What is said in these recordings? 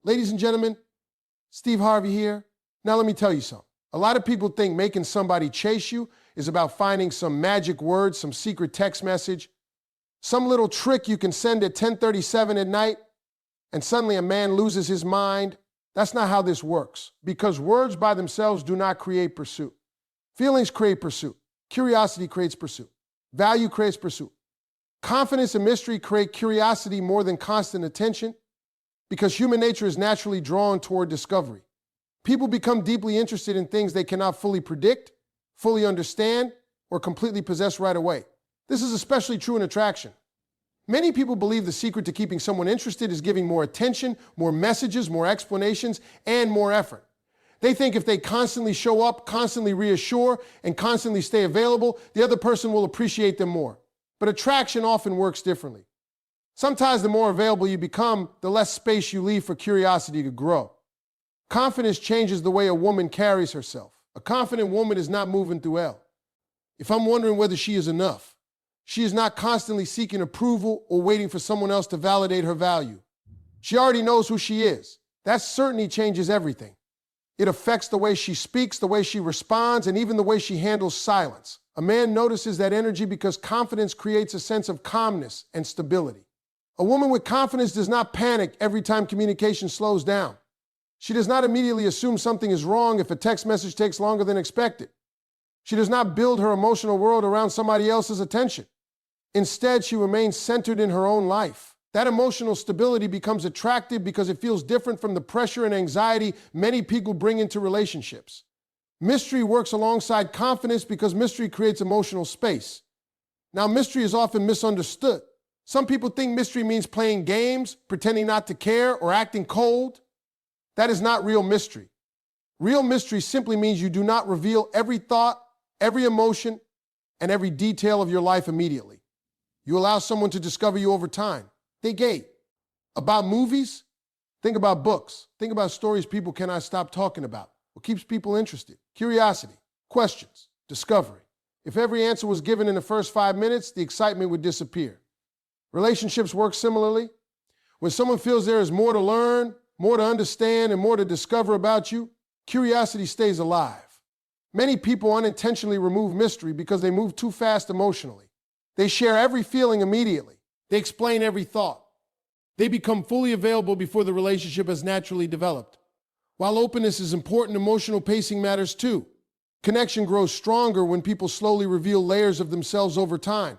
Ladies and gentlemen, Steve Harvey here. Now let me tell you something. A lot of people think making somebody chase you is about finding some magic word, some secret text message, some little trick you can send at 10:37 at night, and suddenly a man loses his mind. That's not how this works, because words by themselves do not create pursuit. Feelings create pursuit. Curiosity creates pursuit. Value creates pursuit. Confidence and mystery create curiosity more than constant attention, because human nature is naturally drawn toward discovery. People become deeply interested in things they cannot fully predict, fully understand, or completely possess right away. This is especially true in attraction. Many people believe the secret to keeping someone interested is giving more attention, more messages, more explanations, and more effort. They think if they constantly show up, constantly reassure, and constantly stay available, the other person will appreciate them more. But attraction often works differently. Sometimes the more available you become, the less space you leave for curiosity to grow. Confidence changes the way a woman carries herself. A confident woman is not moving through hell. If I'm wondering whether she is enough, she is not constantly seeking approval or waiting for someone else to validate her value. She already knows who she is. That certainty changes everything. It affects the way she speaks, the way she responds, and even the way she handles silence. A man notices that energy because confidence creates a sense of calmness and stability. A woman with confidence does not panic every time communication slows down. She does not immediately assume something is wrong if a text message takes longer than expected. She does not build her emotional world around somebody else's attention. Instead, she remains centered in her own life. That emotional stability becomes attractive because it feels different from the pressure and anxiety many people bring into relationships. Mystery works alongside confidence because mystery creates emotional space. Now, mystery is often misunderstood. Some people think mystery means playing games, pretending not to care, or acting cold. That is not real mystery. Real mystery simply means you do not reveal every thought, every emotion, and every detail of your life immediately. You allow someone to discover you over time. They gate. About movies, think about books. Think about stories people cannot stop talking about. What keeps people interested? Curiosity, questions, discovery. If every answer was given in the first 5 minutes, the excitement would disappear. Relationships work similarly. When someone feels there is more to learn, more to understand, and more to discover about you, curiosity stays alive. Many people unintentionally remove mystery because they move too fast emotionally. They share every feeling immediately. They explain every thought. They become fully available before the relationship has naturally developed. While openness is important, emotional pacing matters too. Connection grows stronger when people slowly reveal layers of themselves over time.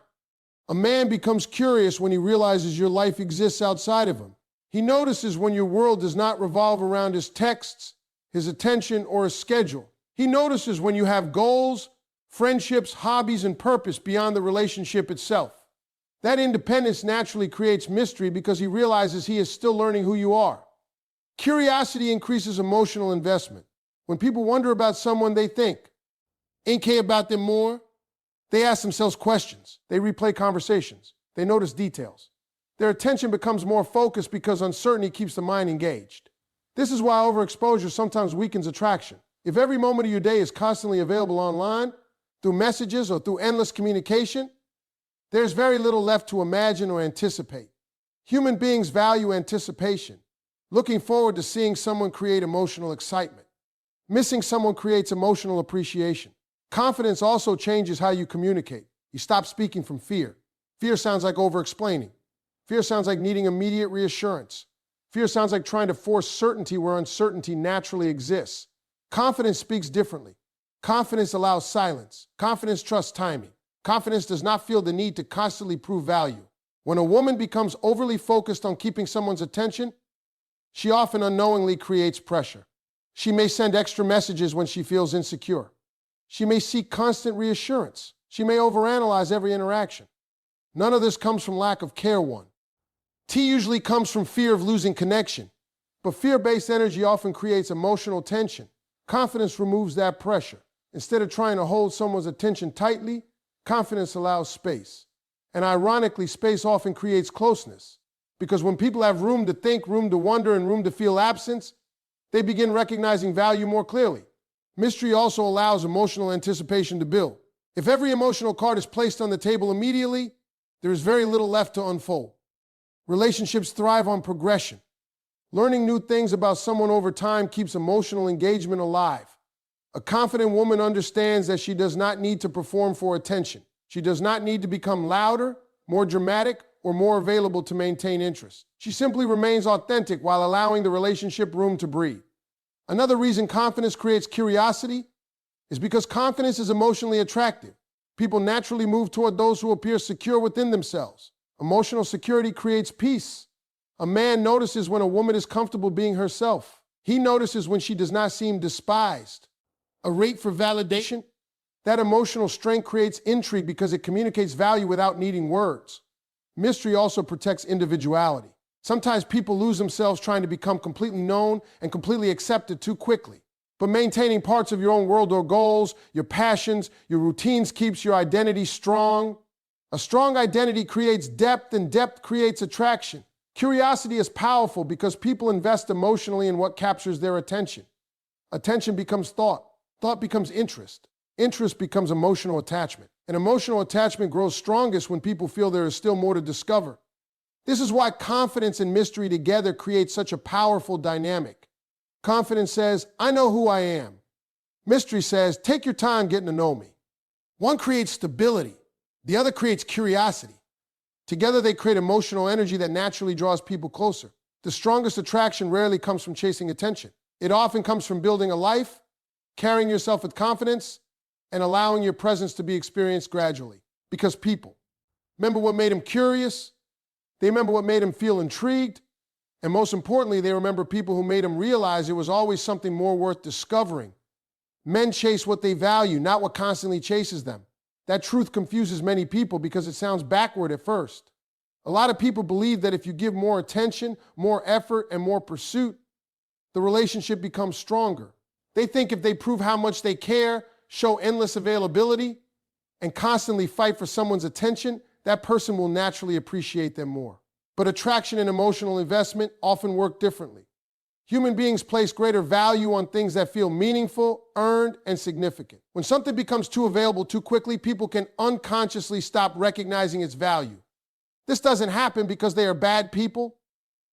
A man becomes curious when he realizes your life exists outside of him. He notices when your world does not revolve around his texts, his attention, or his schedule. He notices when you have goals, friendships, hobbies, and purpose beyond the relationship itself. That independence naturally creates mystery because he realizes he is still learning who you are. Curiosity increases emotional investment. When people wonder about someone, they think, ain't care about them more? They ask themselves questions. They replay conversations. They notice details. Their attention becomes more focused because uncertainty keeps the mind engaged. This is why overexposure sometimes weakens attraction. If every moment of your day is constantly available online, through messages or through endless communication, there's very little left to imagine or anticipate. Human beings value anticipation, looking forward to seeing someone create emotional excitement. Missing someone creates emotional appreciation. Confidence also changes how you communicate. You stop speaking from fear. Fear sounds like over-explaining. Fear sounds like needing immediate reassurance. Fear sounds like trying to force certainty where uncertainty naturally exists. Confidence speaks differently. Confidence allows silence. Confidence trusts timing. Confidence does not feel the need to constantly prove value. When a woman becomes overly focused on keeping someone's attention, she often unknowingly creates pressure. She may send extra messages when she feels insecure. She may seek constant reassurance. She may overanalyze every interaction. None of this comes from lack of care, one. T usually comes from fear of losing connection, but fear-based energy often creates emotional tension. Confidence removes that pressure. Instead of trying to hold someone's attention tightly, confidence allows space. And ironically, space often creates closeness, because when people have room to think, room to wonder, and room to feel absence, they begin recognizing value more clearly. Mystery also allows emotional anticipation to build. If every emotional card is placed on the table immediately, there is very little left to unfold. Relationships thrive on progression. Learning new things about someone over time keeps emotional engagement alive. A confident woman understands that she does not need to perform for attention. She does not need to become louder, more dramatic, or more available to maintain interest. She simply remains authentic while allowing the relationship room to breathe. Another reason confidence creates curiosity is because confidence is emotionally attractive. People naturally move toward those who appear secure within themselves. Emotional security creates peace. A man notices when a woman is comfortable being herself. He notices when she does not seem despised. A rate for validation? That emotional strength creates intrigue because it communicates value without needing words. Mystery also protects individuality. Sometimes people lose themselves trying to become completely known and completely accepted too quickly. But maintaining parts of your own world or goals, your passions, your routines keeps your identity strong. A strong identity creates depth, and depth creates attraction. Curiosity is powerful because people invest emotionally in what captures their attention. Attention becomes thought. Thought becomes interest. Interest becomes emotional attachment. And emotional attachment grows strongest when people feel there is still more to discover. This is why confidence and mystery together create such a powerful dynamic. Confidence says, I know who I am. Mystery says, take your time getting to know me. One creates stability. The other creates curiosity. Together they create emotional energy that naturally draws people closer. The strongest attraction rarely comes from chasing attention. It often comes from building a life, carrying yourself with confidence, and allowing your presence to be experienced gradually. Because people remember what made them curious, they remember what made them feel intrigued, and most importantly, they remember people who made them realize it was always something more worth discovering. Men chase what they value, not what constantly chases them. That truth confuses many people because it sounds backward at first. A lot of people believe that if you give more attention, more effort, and more pursuit, the relationship becomes stronger. They think if they prove how much they care, show endless availability, and constantly fight for someone's attention, that person will naturally appreciate them more. But attraction and emotional investment often work differently. Human beings place greater value on things that feel meaningful, earned, and significant. When something becomes too available too quickly, people can unconsciously stop recognizing its value. This doesn't happen because they are bad people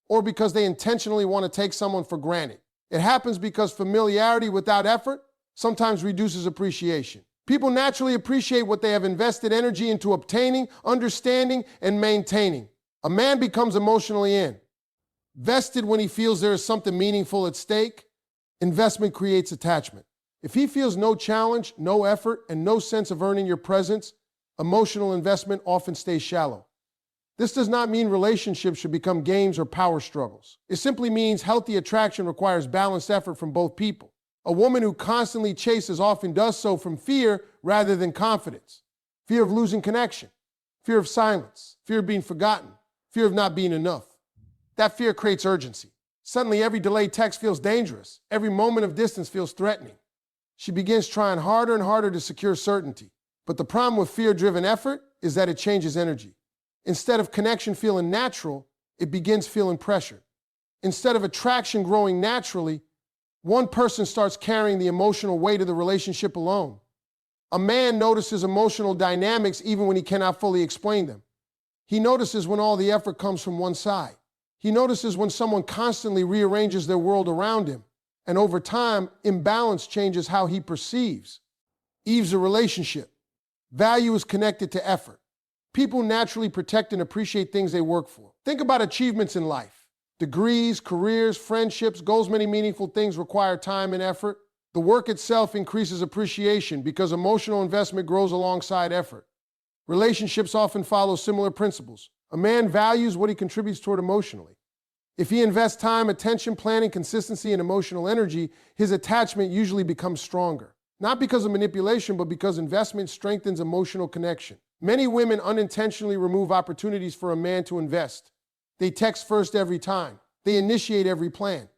or because they intentionally want to take someone for granted. It happens because familiarity without effort sometimes reduces appreciation. People naturally appreciate what they have invested energy into obtaining, understanding, and maintaining. A man becomes emotionally vested when he feels there is something meaningful at stake. Investment creates attachment. If he feels no challenge, no effort, and no sense of earning your presence, emotional investment often stays shallow. This does not mean relationships should become games or power struggles. It simply means healthy attraction requires balanced effort from both people. A woman who constantly chases often does so from fear rather than confidence. Fear of losing connection, fear of silence, fear of being forgotten, fear of not being enough. That fear creates urgency. Suddenly, every delayed text feels dangerous. Every moment of distance feels threatening. She begins trying harder and harder to secure certainty. But the problem with fear-driven effort is that it changes energy. Instead of connection feeling natural, it begins feeling pressured. Instead of attraction growing naturally, one person starts carrying the emotional weight of the relationship alone. A man notices emotional dynamics even when he cannot fully explain them. He notices when all the effort comes from one side. He notices when someone constantly rearranges their world around him. And over time, imbalance changes how he perceives. Eve's a relationship. Value is connected to effort. People naturally protect and appreciate things they work for. Think about achievements in life. Degrees, careers, friendships, goals. Many meaningful things require time and effort. The work itself increases appreciation because emotional investment grows alongside effort. Relationships often follow similar principles. A man values what he contributes toward emotionally. If he invests time, attention, planning, consistency, and emotional energy, his attachment usually becomes stronger. Not because of manipulation, but because investment strengthens emotional connection. Many women unintentionally remove opportunities for a man to invest. They text first every time. They initiate every plan.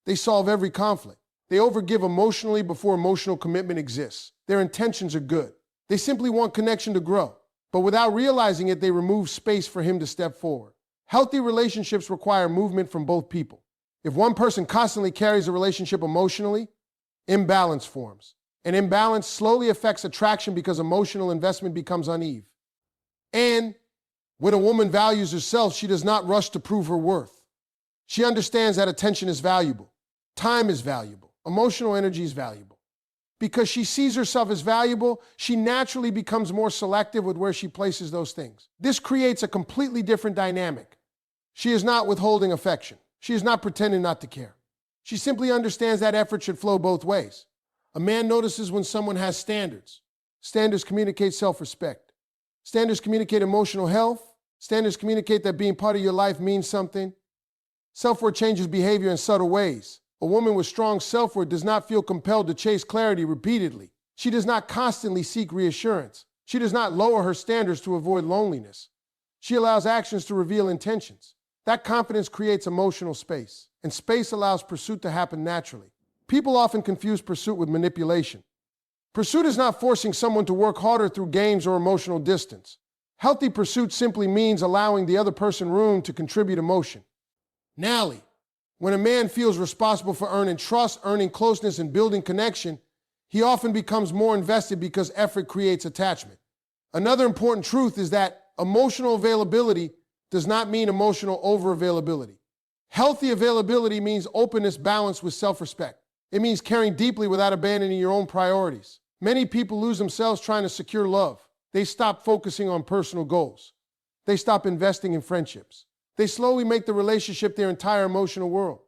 They solve every conflict. They overgive emotionally before emotional commitment exists. Their intentions are good. They simply want connection to grow. But without realizing it, they remove space for him to step forward. Healthy relationships require movement from both people. If one person constantly carries a relationship emotionally, imbalance forms. And imbalance slowly affects attraction because emotional investment becomes uneven. And when a woman values herself, she does not rush to prove her worth. She understands that attention is valuable. Time is valuable. Emotional energy is valuable. Because she sees herself as valuable, she naturally becomes more selective with where she places those things. This creates a completely different dynamic. She is not withholding affection. She is not pretending not to care. She simply understands that effort should flow both ways. A man notices when someone has standards. Standards communicate self-respect. Standards communicate emotional health. Standards communicate that being part of your life means something. Self-worth changes behavior in subtle ways. A woman with strong self-worth does not feel compelled to chase clarity repeatedly. She does not constantly seek reassurance. She does not lower her standards to avoid loneliness. She allows actions to reveal intentions. That confidence creates emotional space, and space allows pursuit to happen naturally. People often confuse pursuit with manipulation. Pursuit is not forcing someone to work harder through games or emotional distance. Healthy pursuit simply means allowing the other person room to contribute emotion. Nally, when a man feels responsible for earning trust, earning closeness, and building connection, he often becomes more invested because effort creates attachment. Another important truth is that emotional availability does not mean emotional over-availability. Healthy availability means openness balanced with self-respect. It means caring deeply without abandoning your own priorities. Many people lose themselves trying to secure love. They stop focusing on personal goals. They stop investing in friendships. They slowly make the relationship their entire emotional world.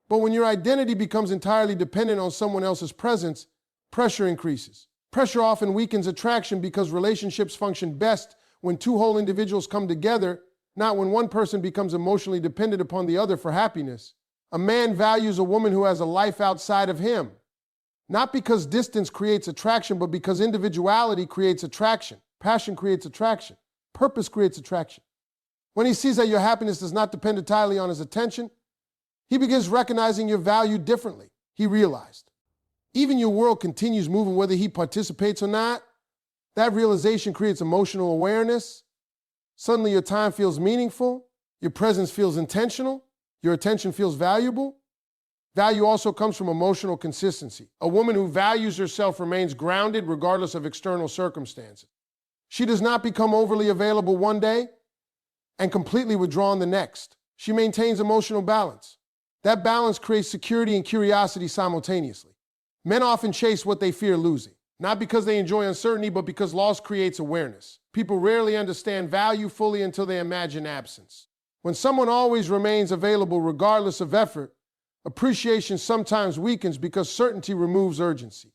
But when your identity becomes entirely dependent on someone else's presence, pressure increases. Pressure often weakens attraction because relationships function best when two whole individuals come together, not when one person becomes emotionally dependent upon the other for happiness. A man values a woman who has a life outside of him, not because distance creates attraction, but because individuality creates attraction. Passion creates attraction. Purpose creates attraction. When he sees that your happiness does not depend entirely on his attention, he begins recognizing your value differently. He realized, even your world continues moving whether he participates or not. That realization creates emotional awareness. Suddenly your time feels meaningful. Your presence feels intentional. Your attention feels valuable. Value also comes from emotional consistency. A woman who values herself remains grounded regardless of external circumstances. She does not become overly available one day and completely withdrawn the next. She maintains emotional balance. That balance creates security and curiosity simultaneously. Men often chase what they fear losing, not because they enjoy uncertainty, but because loss creates awareness. People rarely understand value fully until they imagine absence. When someone always remains available regardless of effort, appreciation sometimes weakens because certainty removes urgency.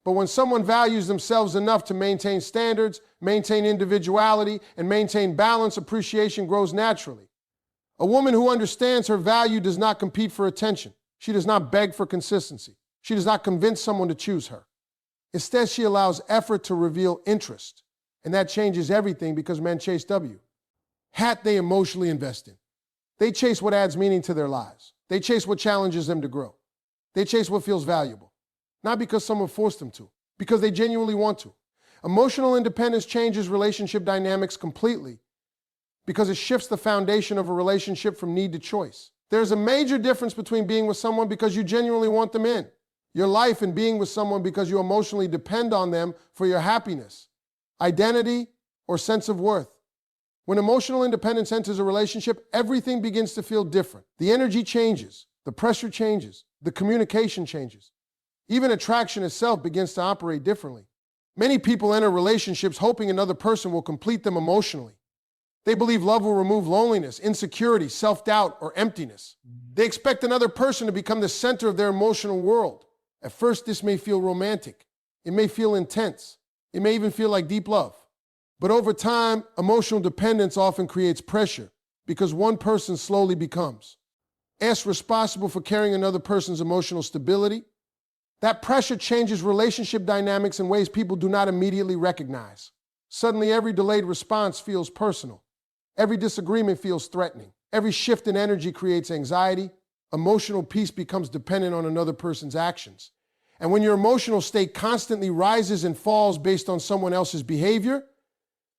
But when someone values themselves enough to maintain standards, maintain individuality, and maintain balance, appreciation grows naturally. A woman who understands her value does not compete for attention. She does not beg for consistency. She does not convince someone to choose her. Instead, she allows effort to reveal interest. And that changes everything because men chase W. Hat they emotionally invest in. They chase what adds meaning to their lives. They chase what challenges them to grow. They chase what feels valuable. Not because someone forced them to, because they genuinely want to. Emotional independence changes relationship dynamics completely because it shifts the foundation of a relationship from need to choice. There's a major difference between being with someone because you genuinely want them in your life and being with someone because you emotionally depend on them for your happiness, identity, or sense of worth. When emotional independence enters a relationship, everything begins to feel different. The energy changes, the pressure changes, the communication changes. Even attraction itself begins to operate differently. Many people enter relationships hoping another person will complete them emotionally. They believe love will remove loneliness, insecurity, self-doubt, or emptiness. They expect another person to become the center of their emotional world. At first, this may feel romantic. It may feel intense. It may even feel like deep love. But over time, emotional dependence often creates pressure because one person slowly becomes responsible for carrying another person's emotional stability. That pressure changes relationship dynamics in ways people do not immediately recognize. Suddenly, every delayed response feels personal. Every disagreement feels threatening. Every shift in energy creates anxiety. Emotional peace becomes dependent on another person's actions. And when your emotional state constantly rises and falls based on someone else's behavior,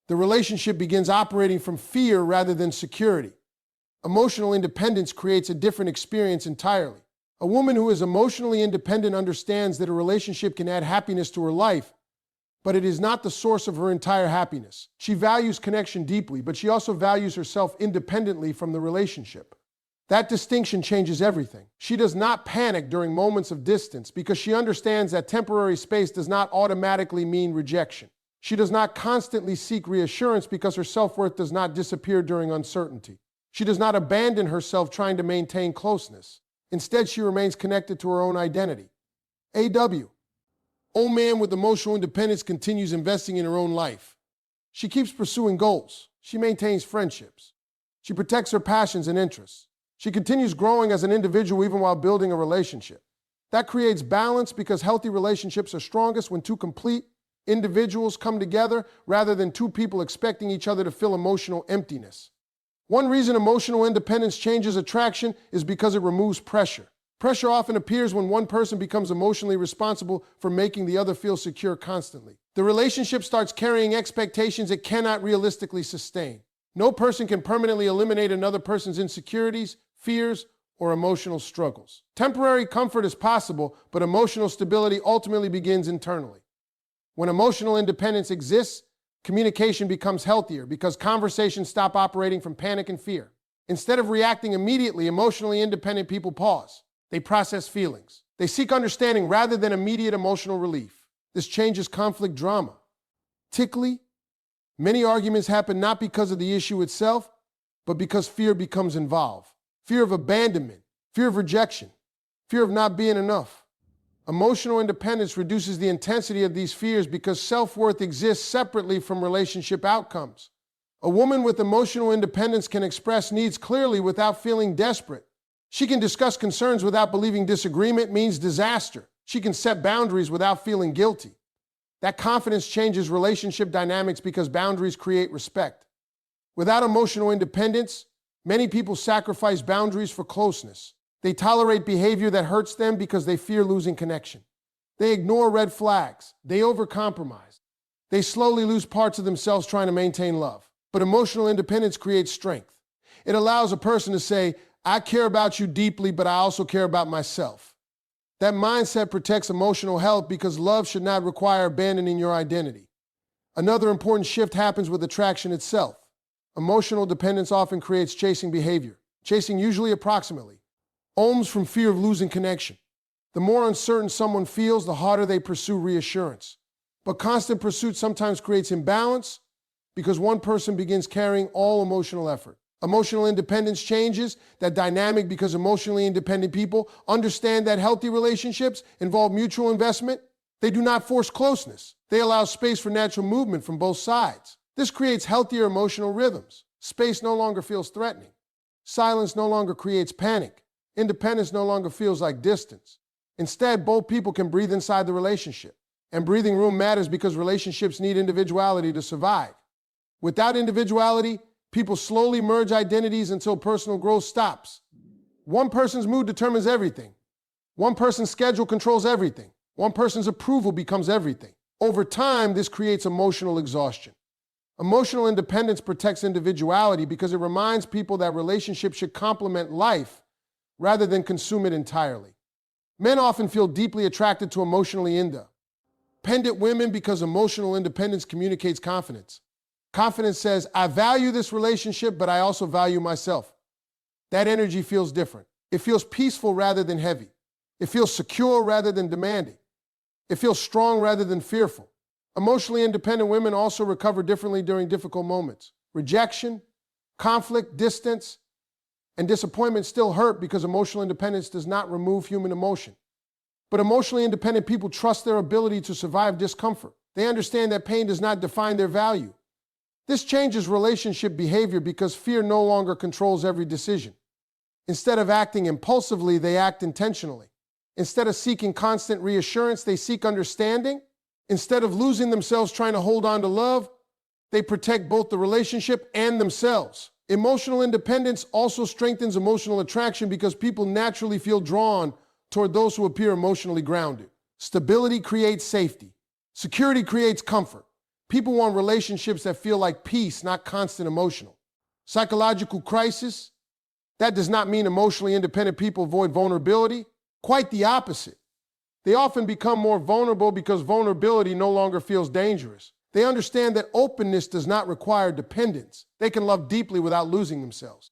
the relationship begins operating from fear rather than security. Emotional independence creates a different experience entirely. A woman who is emotionally independent understands that a relationship can add happiness to her life, but it is not the source of her entire happiness. She values connection deeply, but she also values herself independently from the relationship. That distinction changes everything. She does not panic during moments of distance because she understands that temporary space does not automatically mean rejection. She does not constantly seek reassurance because her self-worth does not disappear during uncertainty. She does not abandon herself trying to maintain closeness. Instead, she remains connected to her own identity. AW. Old man with emotional independence continues investing in her own life. She keeps pursuing goals. She maintains friendships. She protects her passions and interests. She continues growing as an individual even while building a relationship. That creates balance because healthy relationships are strongest when two complete individuals come together rather than two people expecting each other to fill emotional emptiness. One reason emotional independence changes attraction is because it removes pressure. Pressure often appears when one person becomes emotionally responsible for making the other feel secure constantly. The relationship starts carrying expectations it cannot realistically sustain. No person can permanently eliminate another person's insecurities, fears, or emotional struggles. Temporary comfort is possible, but emotional stability ultimately begins internally. When emotional independence exists, communication becomes healthier because conversations stop operating from panic and fear. Instead of reacting immediately, emotionally independent people pause. They process feelings. They seek understanding rather than immediate emotional relief. This changes conflict drama. Typically, many arguments happen not because of the issue itself, but because fear becomes involved. Fear of abandonment, fear of rejection, fear of not being enough. Emotional independence reduces the intensity of these fears because self-worth exists separately from relationship outcomes. A woman with emotional independence can express needs clearly without feeling desperate. She can discuss concerns without believing disagreement means disaster. She can set boundaries without feeling guilty. That confidence changes relationship dynamics because boundaries create respect. Without emotional independence, many people sacrifice boundaries for closeness. They tolerate behavior that hurts them because they fear losing connection. They ignore red flags. They overcompromise. They slowly lose parts of themselves trying to maintain love. But emotional independence creates strength. It allows a person to say, I care about you deeply, but I also care about myself. That mindset protects emotional health because love should not require abandoning your identity. Another important shift happens with attraction itself. Emotional dependence often creates chasing behavior. Chasing usually approximately ohms from fear of losing connection. The more uncertain someone feels, the harder they pursue reassurance. But constant pursuit sometimes creates imbalance because one person begins carrying all emotional effort. Emotional independence changes that dynamic because emotionally independent people understand that healthy relationships involve mutual investment. They do not force closeness. They allow space for natural movement from both sides. This creates healthier emotional rhythms. Space no longer feels threatening. Silence no longer creates panic. Independence no longer feels like distance. Instead, both people can breathe inside the relationship. And breathing room matters because relationships need individuality to survive. Without individuality, people slowly merge identities until personal growth stops. One person's mood determines everything. One person's schedule controls everything. One person's approval becomes everything. Over time, this creates emotional exhaustion. Emotional independence protects individuality because it reminds people that relationships should complement life rather than consume it entirely. Men often feel deeply attracted to emotionally independent women because emotional independence communicates confidence. Confidence says, I value this relationship, but I also value myself. That energy feels different. It feels peaceful rather than heavy. It feels secure rather than demanding. It feels strong rather than fearful. Emotionally independent women also recover differently during difficult moments. Rejection, conflict, distance, and disappointment still hurt because emotional independence does not remove human emotion. But emotionally independent people trust their ability to survive discomfort. They understand that pain does not define their value. This changes relationship behavior because fear no longer controls every decision. Instead of acting impulsively, they act intentionally. Instead of seeking constant reassurance, they seek understanding. Instead of losing themselves trying to hold on to love, they protect both the relationship and themselves. Emotional independence also strengthens emotional attraction because people naturally feel drawn toward those who appear emotionally grounded. Stability creates safety. Security creates comfort. People want relationships that feel like peace, not constant emotional. Psychological crisis, that does not mean emotionally independent people avoid vulnerability. Quite the opposite. They often become more vulnerable because vulnerability no longer feels dangerous. They understand that openness does not require dependence. They can love deeply without losing themselves.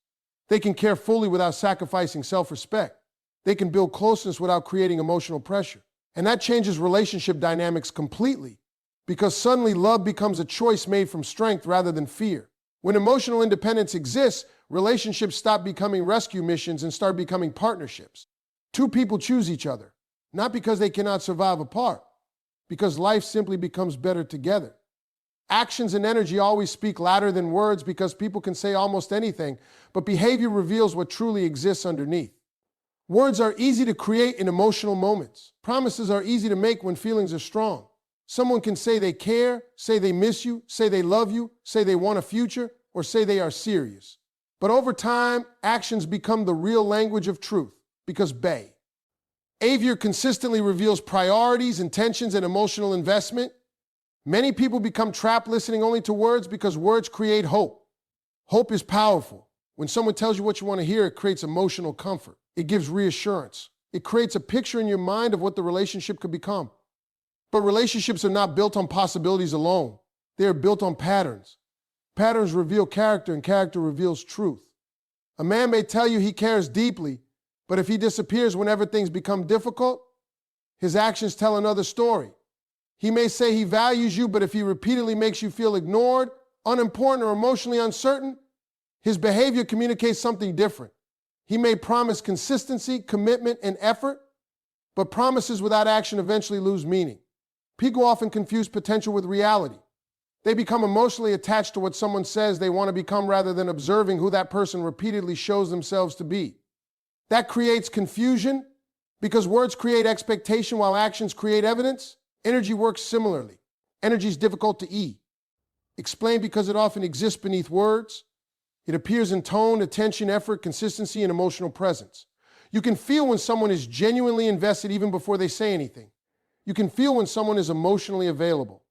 They can care fully without sacrificing self-respect. They can build closeness without creating emotional pressure. And that changes relationship dynamics completely, because suddenly love becomes a choice made from strength rather than fear. When emotional independence exists, relationships stop becoming rescue missions and start becoming partnerships. Two people choose each other, not because they cannot survive apart, because life simply becomes better together. Actions and energy always speak louder than words because people can say almost anything, but behavior reveals what truly exists underneath. Words are easy to create in emotional moments. Promises are easy to make when feelings are strong. Someone can say they care, say they miss you, say they love you, say they want a future, or say they are serious. But over time, actions become the real language of truth, because behavior consistently reveals priorities, intentions, and emotional investment. Many people become trapped listening only to words because words create hope. Hope is powerful. When someone tells you what you want to hear, it creates emotional comfort. It gives reassurance. It creates a picture in your mind of what the relationship could become. But relationships are not built on possibilities alone. They are built on patterns. Patterns reveal character, and character reveals truth. A man may tell you he cares deeply, but if he disappears whenever things become difficult, his actions tell another story. He may say he values you, but if he repeatedly makes you feel ignored, unimportant, or emotionally uncertain, his behavior communicates something different. He may promise consistency, commitment, and effort, but promises without action eventually lose meaning. People often confuse potential with reality. They become emotionally attached to what someone says they want to become rather than observing who that person repeatedly shows themselves to be. That creates confusion because words create expectation while actions create evidence. Energy works similarly. Energy is difficult to explain because it often exists beneath words. It appears in tone, attention, effort, consistency, and emotional presence. You can feel when someone is genuinely invested even before they say anything. You can feel when someone is emotionally available.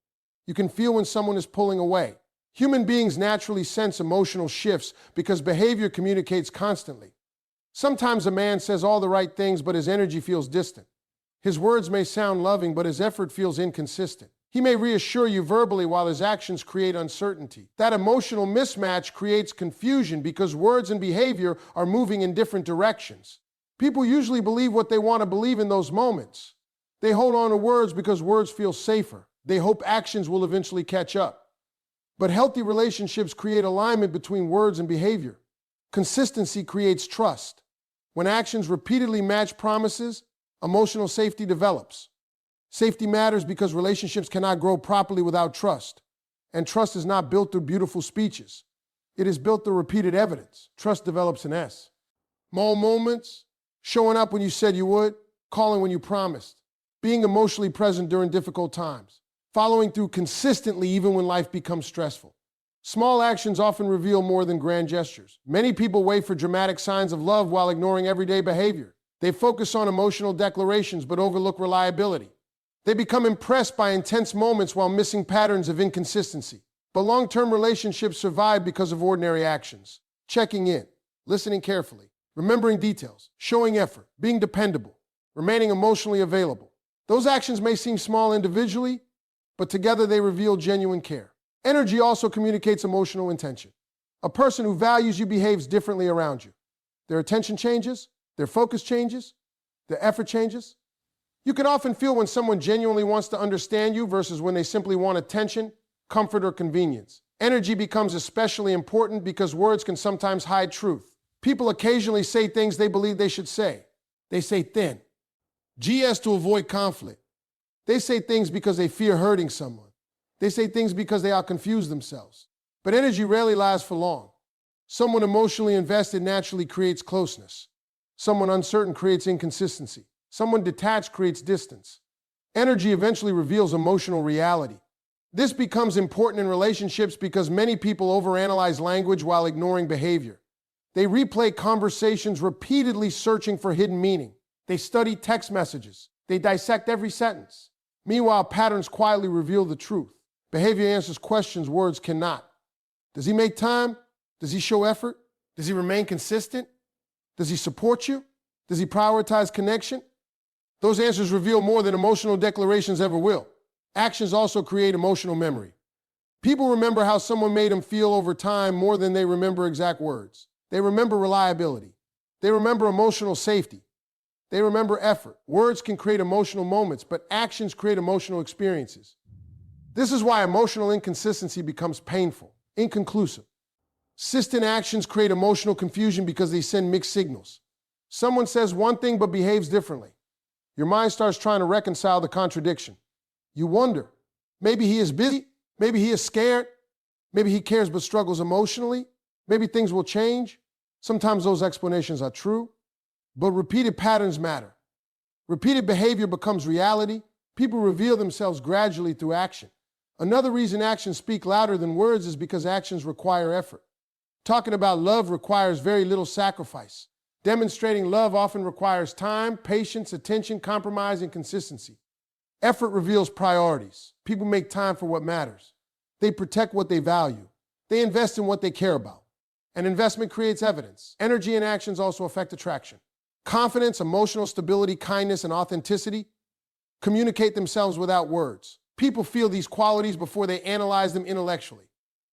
You can feel when someone is pulling away. Human beings naturally sense emotional shifts because behavior communicates constantly. Sometimes a man says all the right things, but his energy feels distant. His words may sound loving, but his effort feels inconsistent. He may reassure you verbally while his actions create uncertainty. That emotional mismatch creates confusion because words and behavior are moving in different directions. People usually believe what they want to believe in those moments. They hold on to words because words feel safer. They hope actions will eventually catch up. But healthy relationships create alignment between words and behavior. Consistency creates trust. When actions repeatedly match promises, emotional safety develops. Safety matters because relationships cannot grow properly without trust. And trust is not built through beautiful speeches. It is built through repeated evidence. Trust develops in small moments, showing up when you said you would, calling when you promised, being emotionally present during difficult times, following through consistently even when life becomes stressful. Small actions often reveal more than grand gestures. Many people wait for dramatic signs of love while ignoring everyday behavior. They focus on emotional declarations but overlook reliability. They become impressed by intense moments while missing patterns of inconsistency. But long-term relationships survive because of ordinary actions. Checking in, listening carefully, remembering details, showing effort, being dependable, remaining emotionally available. Those actions may seem small individually, but together they reveal genuine care. Energy also communicates emotional intention. A person who values you behaves differently around you. Their attention changes, their focus changes, their effort changes. You can often feel when someone genuinely wants to understand you versus when they simply want attention, comfort, or convenience. Energy becomes especially important because words can sometimes hide truth. People occasionally say things they believe they should say. They say thin. GS to avoid conflict. They say things because they fear hurting someone. They say things because they are confused themselves. But energy rarely lasts for long. Someone emotionally invested naturally creates closeness. Someone uncertain creates inconsistency. Someone detached creates distance. Energy eventually reveals emotional reality. This becomes important in relationships because many people overanalyze language while ignoring behavior. They replay conversations repeatedly searching for hidden meaning. They study text messages. They dissect every sentence. Meanwhile, patterns quietly reveal the truth. Behavior answers questions words cannot. Does he make time? Does he show effort? Does he remain consistent? Does he support you? Does he prioritize connection? Those answers reveal more than emotional declarations ever will. Actions also create emotional memory. People remember how someone made them feel over time more than they remember exact words. They remember reliability. They remember emotional safety. They remember effort. Words can create emotional moments, but actions create emotional experiences. This is why emotional inconsistency becomes painful, inconclusive. Consistent actions create emotional confusion because they send mixed signals. Someone says one thing but behaves differently. Your mind starts trying to reconcile the contradiction. You wonder, maybe he is busy, maybe he is scared, maybe he cares but struggles emotionally, maybe things will change. Sometimes those explanations are true, but repeated patterns matter. Repeated behavior becomes reality. People reveal themselves gradually through action. Another reason actions speak louder than words is because actions require effort. Talking about love requires very little sacrifice. Demonstrating love often requires time, patience, attention, compromise, and consistency. Effort reveals priorities. People make time for what matters. They protect what they value. They invest in what they care about. And investment creates evidence. Energy and actions also affect attraction. Confidence, emotional stability, kindness, and authenticity communicate themselves without words. People feel these qualities before they analyze them intellectually.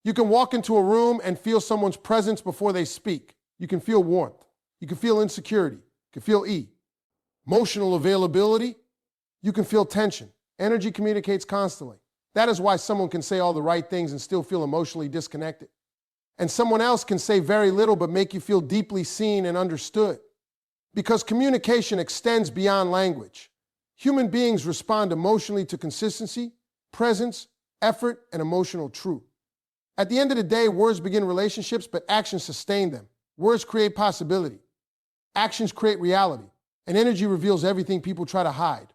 You can walk into a room and feel someone's presence before they speak. You can feel warmth. You can feel insecurity. You can feel emotional availability. You can feel tension. Energy communicates constantly. That is why someone can say all the right things and still feel emotionally disconnected. And someone else can say very little but make you feel deeply seen and understood. Because communication extends beyond language. Human beings respond emotionally to consistency, presence, effort, and emotional truth. At the end of the day, words begin relationships, but actions sustain them. Words create possibility. Actions create reality. And energy reveals everything people try to hide.